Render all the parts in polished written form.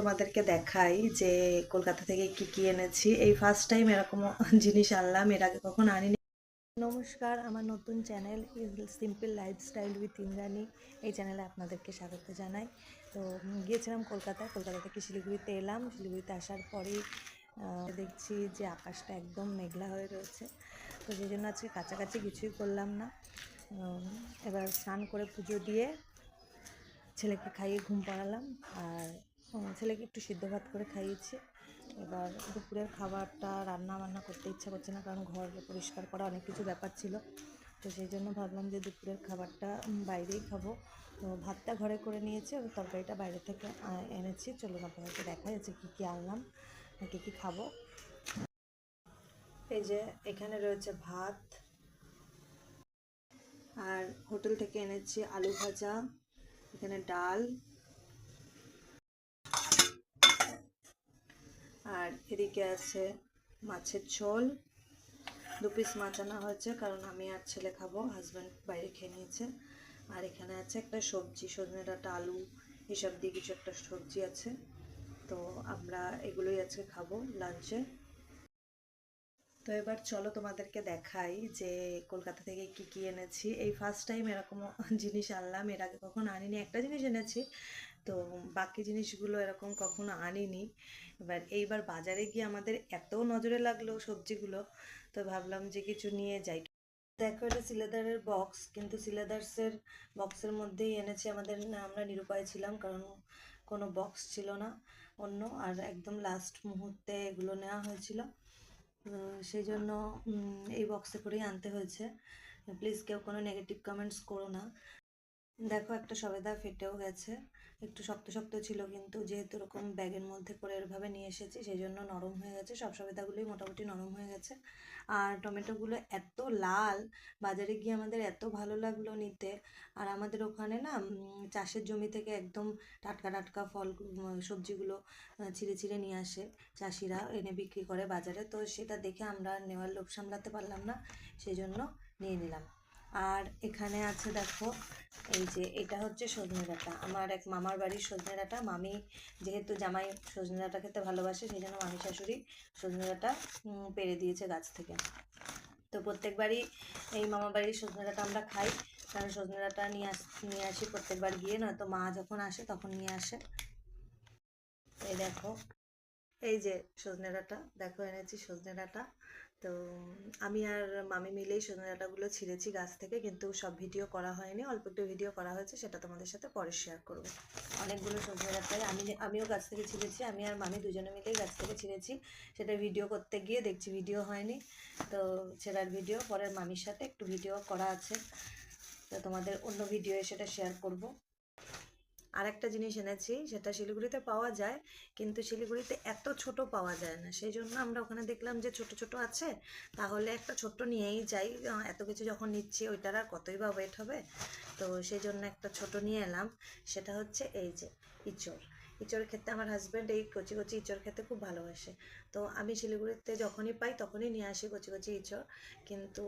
তোমাদেরকে দেখাই যে কলকাতা থেকে কি কি এনেছি। এই ফার্স্ট টাইম এরকম জিনিস আনলাম, এর আগে কখনো আনিনি। নমস্কার, আমার নতুন channel simple lifestyle with Indrani, এই চ্যানেলে আপনাদেরকে স্বাগত জানাই। তো গিয়েছিলাম কলকাতা থেকে শিলিগুড়িতে এলাম। শিলিগুড়িতে আসার পরেই দেখছি যে আকাশটা একদম মেঘলা হয়ে রয়েছে। তো সেই জন্য আজকে কাছাকাছি কিছুই করলাম না। এবার স্নান করে পুজো দিয়ে ছেলেকে খাইয়ে ঘুম পাড়ালাম, আর ছেলেকে একটু সিদ্ধ ভাত করে খাইয়েছি। এবার দুপুরের খাবারটা রান্না বান্না করতে ইচ্ছা করছে না, কারণ ঘর পরিষ্কার করা অনেক কিছু ব্যাপার ছিল। তো সেই জন্য ভাবলাম যে দুপুরের খাবারটা বাইরেই খাবো। তো ভাতটা ঘরে করে নিয়েছি, আর তরকারিটা বাইরে থেকে এনেছি। চলুন আপনাদেরকে দেখা যাচ্ছে কী কী আনলাম, কী কী খাবো। এই যে এখানে রয়েছে ভাত, আর হোটেল থেকে এনেছি আলু ভাজা, এখানে ডাল, আর এদিকে আছে মাছের ঝোল। 2 পিস মাছ আনা হয়েছে, কারণ আমি আর ছেলে খাবো, হাজব্যান্ড বাইরে খেয়ে নিয়েছে। আর এখানে আছে একটা সবজি, সজনে ডাঁটা, আলু এসব দিয়ে কিছু একটা সবজি আছে। তো আমরা এগুলোই আজকে খাবো লাঞ্চে। তো এবার চলো তোমাদেরকে দেখাই যে কলকাতা থেকে কি কি এনেছি। এই ফার্স্ট টাইম এরকম জিনিস আনলাম, এর আগে কখনো আনিনি। একটা জিনিস এনেছি, তো বাকি জিনিসগুলো এরকম কখনো আনিনি। এইবার বাজারে গিয়ে আমাদের এত নজরে লাগলো সবজিগুলো, তো ভাবলাম যে কিছু নিয়ে যাই। দেখো, এটা সিলেদারের বক্স, কিন্তু সিলেদার্সের বক্সের মধ্যেই এনেছি। আমরা নিরুপায় ছিলাম, কারণ কোনো বক্স ছিল না অন্য, আর একদম লাস্ট মুহূর্তে এগুলো নেওয়া হয়েছিল। সেই জন্য এই বক্সে করেই আনতে হয়েছে। প্লিজ কেউ কোনো নেগেটিভ কমেন্টস করো না। দেখো, একটা সবেদা ফেটেও গেছে, একটু শক্ত শক্ত ছিল, কিন্তু যেহেতু এরকম ব্যাগের মধ্যে করে এভাবে নিয়ে এসেছি সেই জন্য নরম হয়ে গেছে। সব সবেদাগুলোই মোটামুটি নরম হয়ে গেছে। আর টমেটোগুলো এত লাল, বাজারে গিয়ে আমাদের এত ভালো লাগলো নিতে। আর আমাদের ওখানে না চাষের জমি থেকে একদম টাটকা টাটকা সবজিগুলো ছিঁড়ে ছিঁড়ে নিয়ে আসে চাষিরা, এনে বিক্রি করে বাজারে। তো সেটা দেখে আমরা নেওয়ার লোভ সামলাতে পারলাম না, সেই জন্য নিয়ে নিলাম। আর এখানে আছে দেখো, এই যে এটা হচ্ছে সজনে ডাঁটা, আমার এক মামার বাড়ির সজনে ডাঁটা। মামি যেহেতু জামাই সজনে ডাঁটা খেতে ভালোবাসে, সেই জন্য মামি শাশুড়ি সজনে ডাঁটা পেড়ে দিয়েছে গাছ থেকে। তো প্রত্যেকবারই এই মামা বাড়ির সজনে ডাঁটা আমরা খাই, কারণ সজনে ডাঁটা নিয়ে আসি প্রত্যেকবার গিয়ে, নয়তো মা যখন আসে তখন নিয়ে আসে। এই দেখো, এই যে সজনে ডাঁটা, দেখো এনেছি সজনে ডাঁটা। তো আমি আর মামি মিলেই সজনে ডাঁটাগুলো ছিঁড়েছি গাছ থেকে, কিন্তু সব ভিডিও করা হয়নি, অল্প একটু ভিডিও করা হয়েছে, সেটা তোমাদের সাথে পরে শেয়ার করবো। অনেকগুলো সজনে ডাঁটাই আমিও গাছ থেকে ছিঁড়েছি, আমি আর মামি দুজনে মিলেই গাছ থেকে ছিঁড়েছি। সেটা ভিডিও করতে গিয়ে দেখছি ভিডিও হয়নি, তো ছেঁড়ার ভিডিও পরের মামির সাথে একটু ভিডিও করা আছে, তো তোমাদের অন্য ভিডিওয়ে সেটা শেয়ার করবো। আর একটা জিনিস এনেছি, সেটা শিলিগুড়িতে পাওয়া যায়, কিন্তু শিলিগুড়িতে এত ছোট পাওয়া যায় না, সেই জন্য আমরা ওখানে দেখলাম যে ছোট ছোট আছে, তাহলে একটা ছোট্ট নিয়েই যাই। এত কিছু যখন নিচ্ছি ওইটার আর কতই বা ওয়েট হবে, তো সেই জন্য একটা ছোট নিয়ে এলাম। সেটা হচ্ছে এই যে ইঁচড়। ইঁচড় খেতে আমার হাজব্যান্ড এই কচি কচি ইঁচড় খেতে খুব ভালোবাসে। তো আমি শিলিগুড়িতে যখনই পাই তখনই নিয়ে আসি কচি কচি ইঁচড়, কিন্তু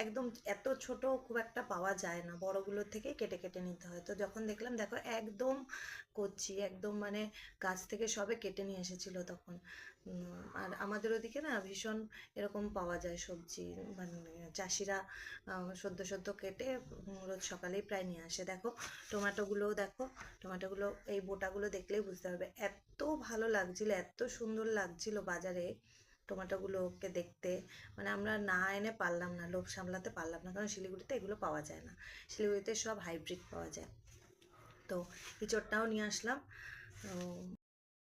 একদম এত ছোট খুব একটা পাওয়া যায় না, বড়গুলোর থেকে কেটে কেটে নিতে হয়। তো যখন দেখলাম, দেখো একদম কচি, একদম মানে গাছ থেকে সবে কেটে নিয়ে এসেছিল তখন। আর আমাদের ওদিকে না ভীষণ এরকম পাওয়া যায় সবজি, মানে চাষিরা সদ্য সদ্য কেটে রোজ সকালেই প্রায় নিয়ে আসে। দেখো টমেটোগুলোও দেখো, টমেটোগুলো এই বোটাগুলো দেখলেই বুঝতে পারবে, এত ভালো লাগছিল, এত সুন্দর লাগছিল বাজারে টমেটোগুলোকে দেখতে। মানে আমরা না এনে পারলাম না, লোভ সামলাতে পারলাম না, কারণ শিলিগুড়িতে এগুলো পাওয়া যায় না, শিলিগুড়িতে সব হাইব্রিড পাওয়া যায়। তো ইঁচড়টাও নিয়ে আসলাম।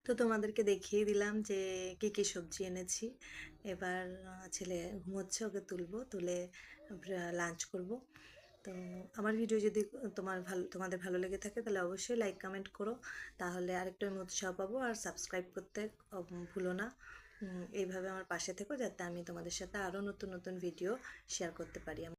তো তোমাদেরকে দেখিয়ে দিলাম যে কী কী সবজি এনেছি। এবার ছেলে ঘুমোচ্ছে, ওকে তুলে লাঞ্চ করব। তো আমার ভিডিও যদি তোমাদের ভালো লেগে থাকে, তাহলে অবশ্যই লাইক কমেন্ট করো, তাহলে আরেকটু আমি উৎসাহ পাবো। আর সাবস্ক্রাইব করতে ভুলো না। এইভাবে আমার পাশে থেকো, যাতে আমি তোমাদের সাথে আরও নতুন নতুন ভিডিও শেয়ার করতে পারি।